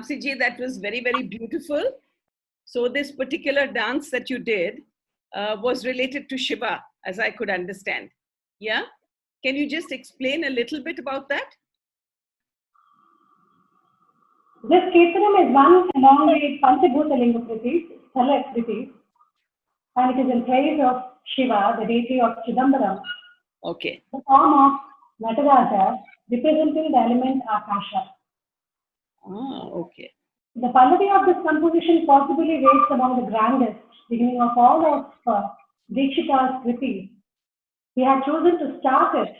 Taapsee ji, that was very, very beautiful. So this particular dance that you did was related to Shiva, as I could understand. Yeah? Can you just explain a little bit about that? This Kirtanam is one among the Panchabhuta Linga Kritis, Sthala Kritis, and it is in praise of Shiva, the deity of Chidambaram. Okay. The form of Nataraja, representing the element Akasha. Ah, okay. The Pallavi of this composition possibly rates among the grandest, beginning of all of Dikshita's Kritis. He had chosen to start it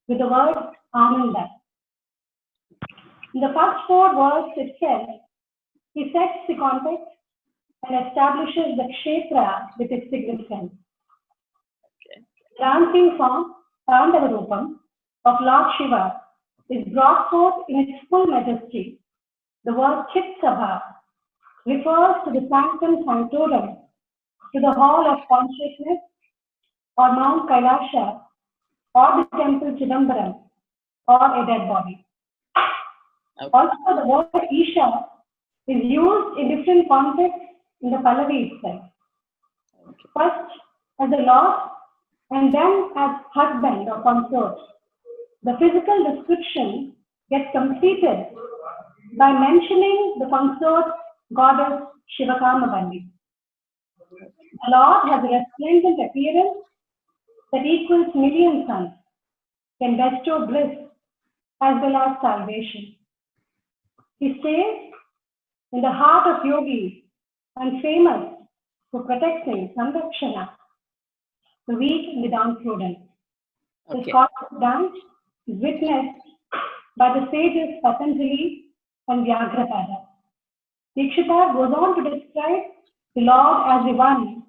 with the word Ananda. In the first 4 words itself, he sets the context and establishes the Kshetra with its significance. Okay. Dancing form, Tandavarupam, of Lord Shiva is brought forth in its full majesty. The word Chitsabha refers to the sanctum sanctorum, to the hall of consciousness, or Mount Kailasha, or the temple Chidambaram, or a dead body. Okay. Also, the word Isha is used in different contexts in the Pallavi itself. Okay. First as the Lord, and then as husband or consort. The physical description gets completed by mentioning the consort goddess Shivakamabandi. The Lord has a resplendent appearance that equals million suns, can bestow bliss as well as salvation. He stays in the heart of yogis and famous for protecting Samrakshana, the weak and the downtrodden. Okay. This cosmic dance is witnessed by the sages Patanjali and Vyagrapada. Dikshita goes on to describe the Lord as the one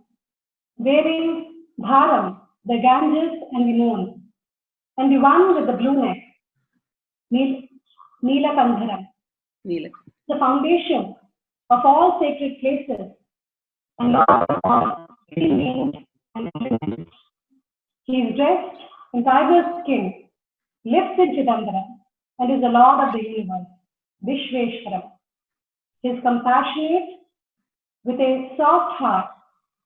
wearing Bharam, the Ganges and the moon, and the one with the blue neck, Neelakandharam, Neela. the foundation of all sacred places, and Lord of all named and living. He is dressed in tiger's skin, lives in Chidambaram, and is the Lord of the universe, Vishveshwaram. He is compassionate with a soft heart,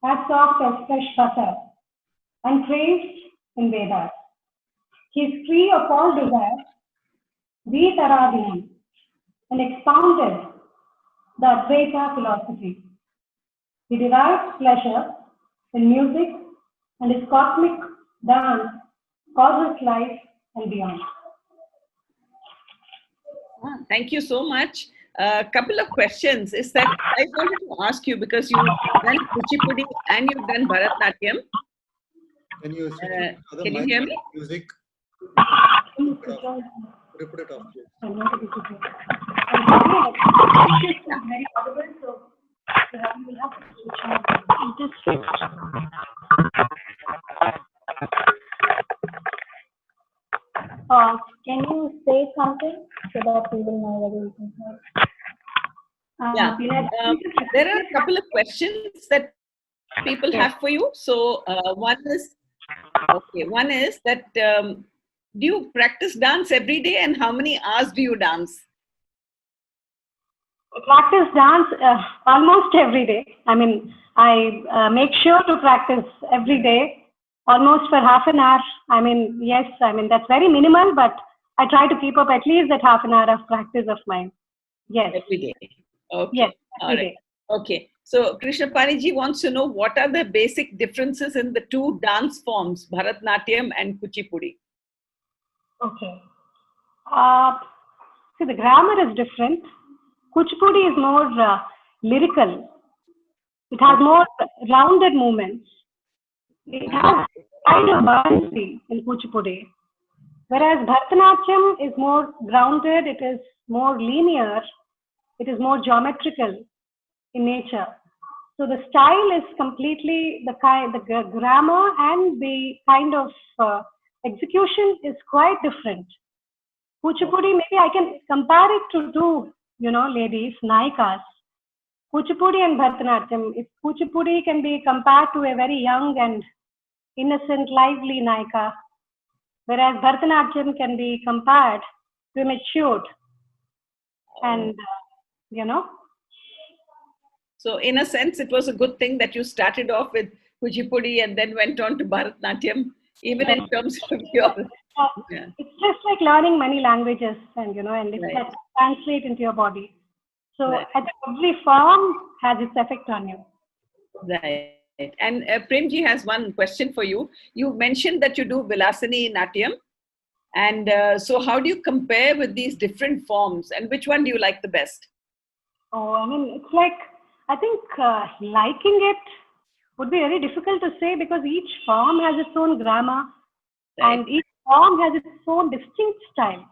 as soft as fresh butter, and praised in Vedas. He is free of all desire, Vitaradinam, and expounded the Advaita philosophy. He derives pleasure in music, and his cosmic dance causes life and beyond. Thank you so much. A couple of questions is that I wanted to ask you, because you've done Kuchipudi and you've done Bharatnatyam. Can you switch to the Can you mic hear me? music? Put it off, please. I'm very audible, so you will have to switch on. Can you say something so that we will know whether we can hear? Yeah. There are a couple of questions that people have for you. So one is that do you practice dance every day, and how many hours do you dance? I practice dance almost every day. I mean, I make sure to practice every day, almost for half an hour. I mean, yes, I mean, that's very minimal, but I try to keep up at least that half an hour of practice of mine. Yes. Every day. Okay. Yes, All every right. day. Okay. So Krishnapani ji wants to know what are the basic differences in the two dance forms, Bharatnatyam and Kuchipudi. Okay. See, the grammar is different. Kuchipudi is more lyrical. It has more rounded movements. It has kind of buoyancy in Kuchipudi. Whereas Bharatanatyam is more grounded, it is more linear, it is more geometrical in nature. So the style is completely the grammar and the kind of execution is quite different. Kuchipudi, maybe I can compare it to two, ladies, Naikas. Kuchipudi and Bharatanatyam. If Kuchipudi can be compared to a very young and innocent, lively Naika, whereas Bharatanatyam can be compared to a matured and you know. So in a sense, it was a good thing that you started off with Kuchipudi and then went on to Bharatnatyam, even in terms of your, yeah, It's just like learning many languages, and and it right, translates into your body. So right, I think every form has its effect on you. right. And Premji has one question for you. You mentioned that you do Vilasini Natyam. And so how do you compare with these different forms and which one do you like the best? Oh, I mean, it's like, I think liking it would be very difficult to say, because each form has its own grammar, Right. and each form has its own distinct style.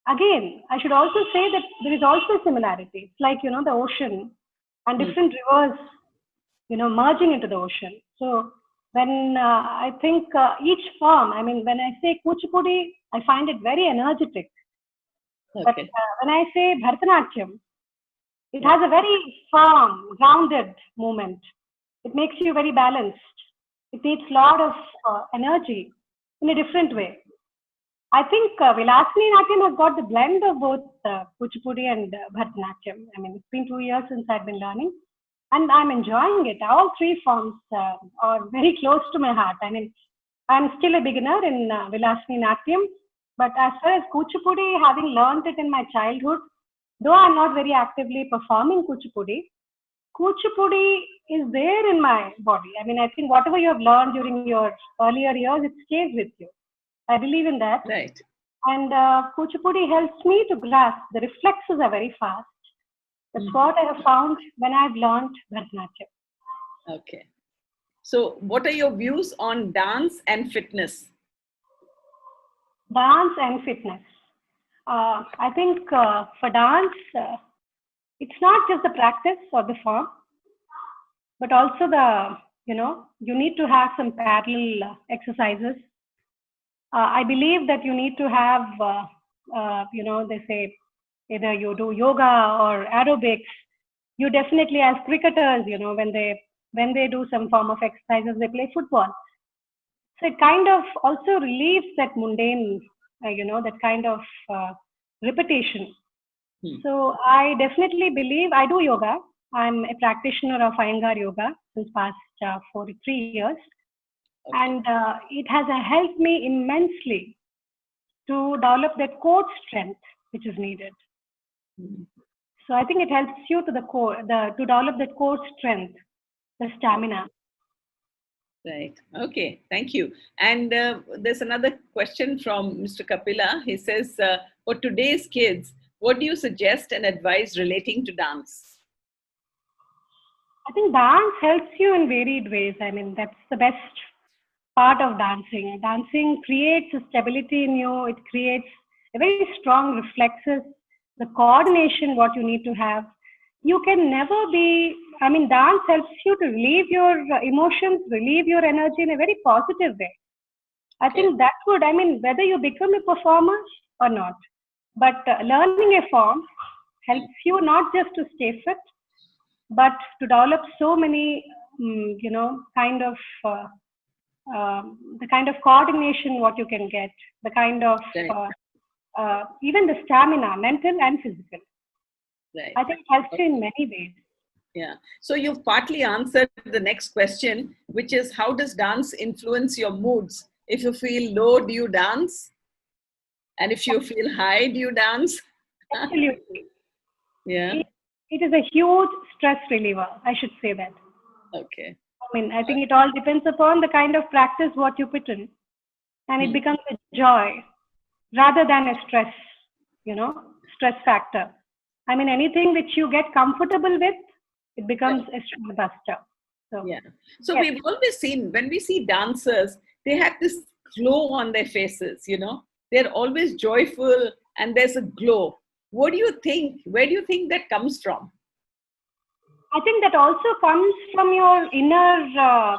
Again, I should also say that there is also similarity. It's like, the ocean and Hmm. different rivers, merging into the ocean. So when I think each form, I mean, when I say Kuchipudi, I find it very energetic. But Okay. when I say Bharatanatyam, it Yeah. has a very firm, grounded movement. It makes you very balanced. It needs a lot of energy in a different way. I think Vilasini Natyam has got the blend of both Kuchipudi and Bharatanatyam. I mean, it's been 2 years since I've been learning, and I'm enjoying it. All three forms are very close to my heart. I mean, I'm still a beginner in Vilasini Natyam, but as far as Kuchipudi, having learned it in my childhood, though I'm not very actively performing Kuchipudi is there in my body. I mean, I think whatever you have learned during your earlier years, it stays with you. I believe in that. Right. And Kuchipudi helps me to grasp. The reflexes are very fast. That's what I have found when I've learned Bharatanatyam. Okay. So what are your views on dance and fitness? Dance and fitness. I think for dance, it's not just the practice or the form, but also you need to have some parallel exercises. I believe that you need to have, they say either you do yoga or aerobics. You definitely, as cricketers, when they do some form of exercises, they play football. So it kind of also relieves that mundane, that kind of repetition. So I definitely believe I do yoga. I'm a practitioner of Iyengar yoga since past 43 years. Okay. And it has helped me immensely to develop that core strength which is needed. So I think it helps you to to develop that core strength, the stamina. Right. Okay. Thank you. And there's another question from Mr. Kapila. He says, for today's kids, what do you suggest and advise relating to dance? I think dance helps you in varied ways. I mean, that's the best part of dancing. Dancing creates a stability in you. It creates a very strong reflexes, the coordination, what you need to have. You can never be, I mean, dance helps you to relieve your emotions, relieve your energy in a very positive way. I think that would, I mean, whether you become a performer or not, but learning a form helps you not just to stay fit, but to develop so many, kind of the kind of coordination what you can get, the kind of even the stamina, mental and physical. Right. I think it helps you in many ways. Yeah. So you've partly answered the next question, which is how does dance influence your moods? If you feel low, do you dance? And if you feel high, do you dance? Absolutely. Yeah. It is a huge stress reliever. I should say that. Okay. I mean, I think it all depends upon the kind of practice what you put in, and it becomes a joy rather than a stress, stress factor. I mean, anything which you get comfortable with, it becomes a stress buster. So, yeah. So we've always seen, when we see dancers, they have this glow on their faces, they're always joyful and there's a glow. What do you think? Where do you think that comes from? I think that also comes from your inner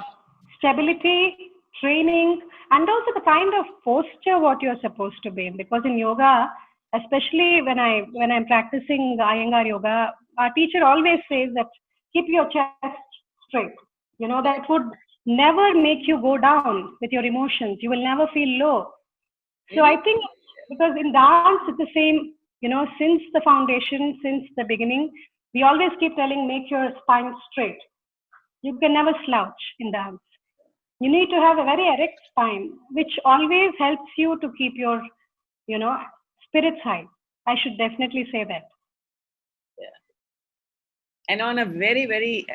stability, training, and also the kind of posture what you're supposed to be in. Because in yoga, especially when I'm practicing Iyengar yoga, our teacher always says that keep your chest straight. That would never make you go down with your emotions. You will never feel low. So I think because in dance it's the same, since the foundation, since the beginning, we always keep telling, make your spine straight. You can never slouch in dance. You need to have a very erect spine, which always helps you to keep your, spirits high. I should definitely say that. And on a very, very,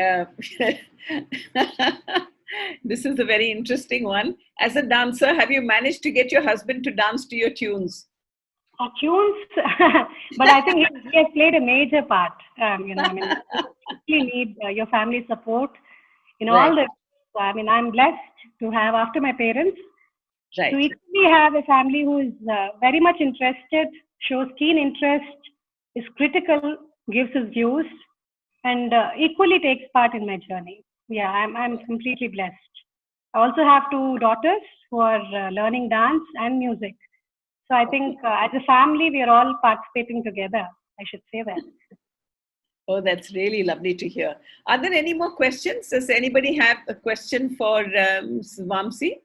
this is a very interesting one. As a dancer, have you managed to get your husband to dance to your tunes? Tunes, but I think he has played a major part. You really need your family support. All the. I'm blessed to have, after my parents, to equally have a family who is very much interested, shows keen interest, is critical, gives his views, and equally takes part in my journey. Yeah, I'm completely blessed. I also have 2 daughters who are learning dance and music. So I think as a family, we are all participating together. I should say that. Oh, that's really lovely to hear. Are there any more questions? Does anybody have a question for Vamsi?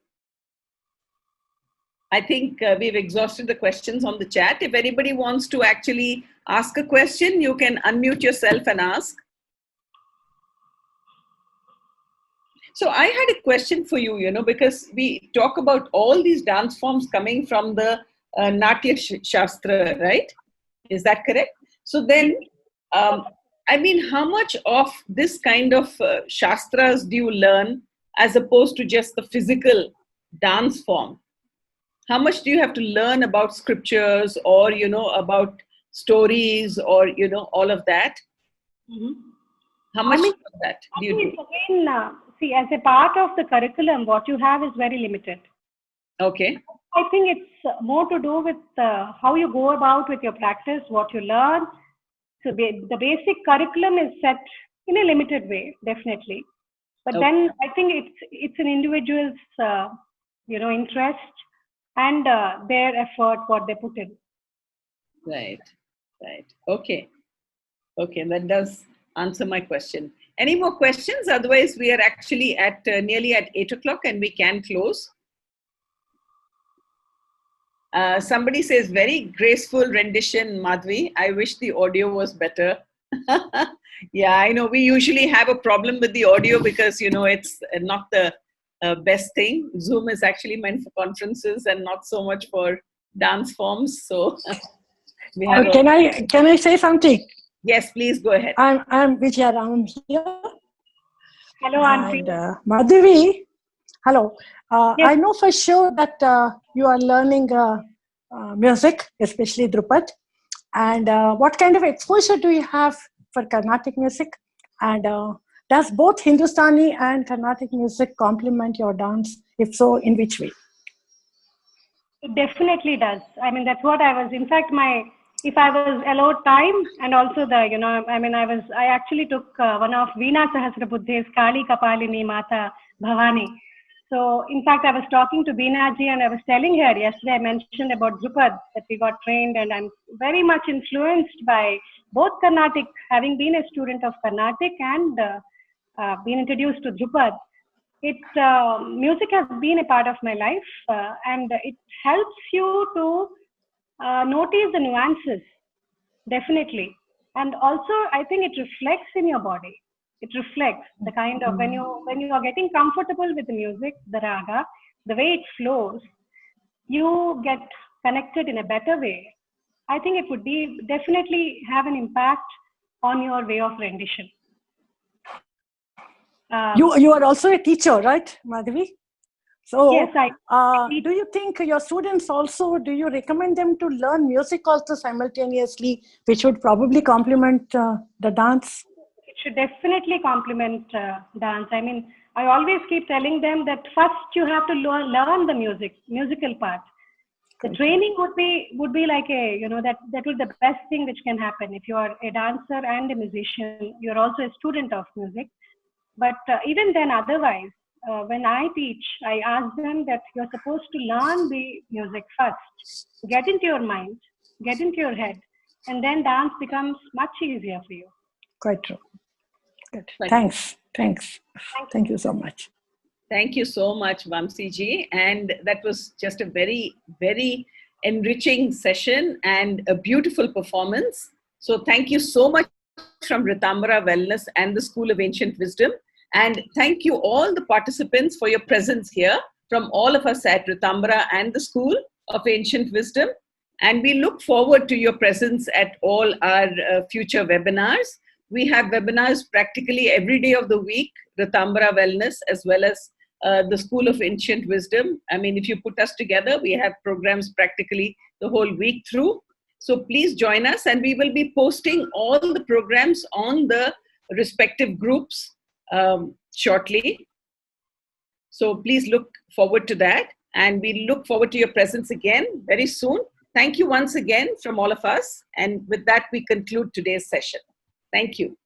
I think we've exhausted the questions on the chat. If anybody wants to actually ask a question, you can unmute yourself and ask. So I had a question for you, because we talk about all these dance forms coming from the Natya Shastra, right? Is that correct? So then, how much of this kind of Shastras do you learn as opposed to just the physical dance form? How much do you have to learn about scriptures or, about stories or, all of that? Mm-hmm. How much of that do you do? Again, see, as a part of the curriculum, what you have is very limited. Okay. I think it's more to do with how you go about with your practice, what you learn. So the basic curriculum is set in a limited way, definitely. But then I think it's an individual's, interest and their effort, what they put in. Right. Okay, that does answer my question. Any more questions? Otherwise, we are actually at nearly at 8 o'clock and we can close. Somebody says, very graceful rendition, Madhvi. I wish the audio was better. Yeah, I know we usually have a problem with the audio because, it's not the best thing. Zoom is actually meant for conferences and not so much for dance forms. So we have can I say something? Yes, please go ahead. I'm Vijaya Ram here. Hello, Auntie. Madhvi, hello. Yes. I know for sure that you are learning music, especially Drupad. And what kind of exposure do you have for Carnatic music? And does both Hindustani and Carnatic music complement your dance? If so, in which way? It definitely does. That's what I was. In fact, if I was allowed time, and also I actually took one of Veena Sahasrabuddhe's Kali Kapalini Mata Bhavani. So, in fact, I was talking to Veena ji and I was telling her yesterday, I mentioned about Drupad, that we got trained, and I'm very much influenced by both Carnatic, having been a student of Carnatic and been introduced to Drupad. Music has been a part of my life, and it helps you to notice the nuances, definitely. And also, I think it reflects in your body. It reflects the kind of, when you are getting comfortable with the music, the raga, the way it flows, you get connected in a better way. I think it would definitely have an impact on your way of rendition. You are also a teacher, right, Madhvi? So, yes, do you think your students also, do you recommend them to learn music also simultaneously, which would probably complement the dance? It should definitely complement dance. I always keep telling them that first you have to learn the musical part. The training would be like that would be the best thing which can happen. If you are a dancer and a musician, you're also a student of music. But even then, otherwise, when I teach, I ask them that you're supposed to learn the music first, get into your mind, get into your head, and then dance becomes much easier for you. Quite true. Good. Thanks. Thank you so much. Thank you so much, Vamsi ji. And that was just a very, very enriching session and a beautiful performance. So thank you so much from Ritambara Wellness and the School of Ancient Wisdom. And thank you all the participants for your presence here from all of us at Ritambara and the School of Ancient Wisdom. And we look forward to your presence at all our future webinars. We have webinars practically every day of the week, Ritambara Wellness as well as the School of Ancient Wisdom. I mean, if you put us together, we have programs practically the whole week through. So please join us, and we will be posting all the programs on the respective groups shortly. So please look forward to that, and we look forward to your presence again very soon. Thank you once again from all of us. And with that, we conclude today's session. Thank you.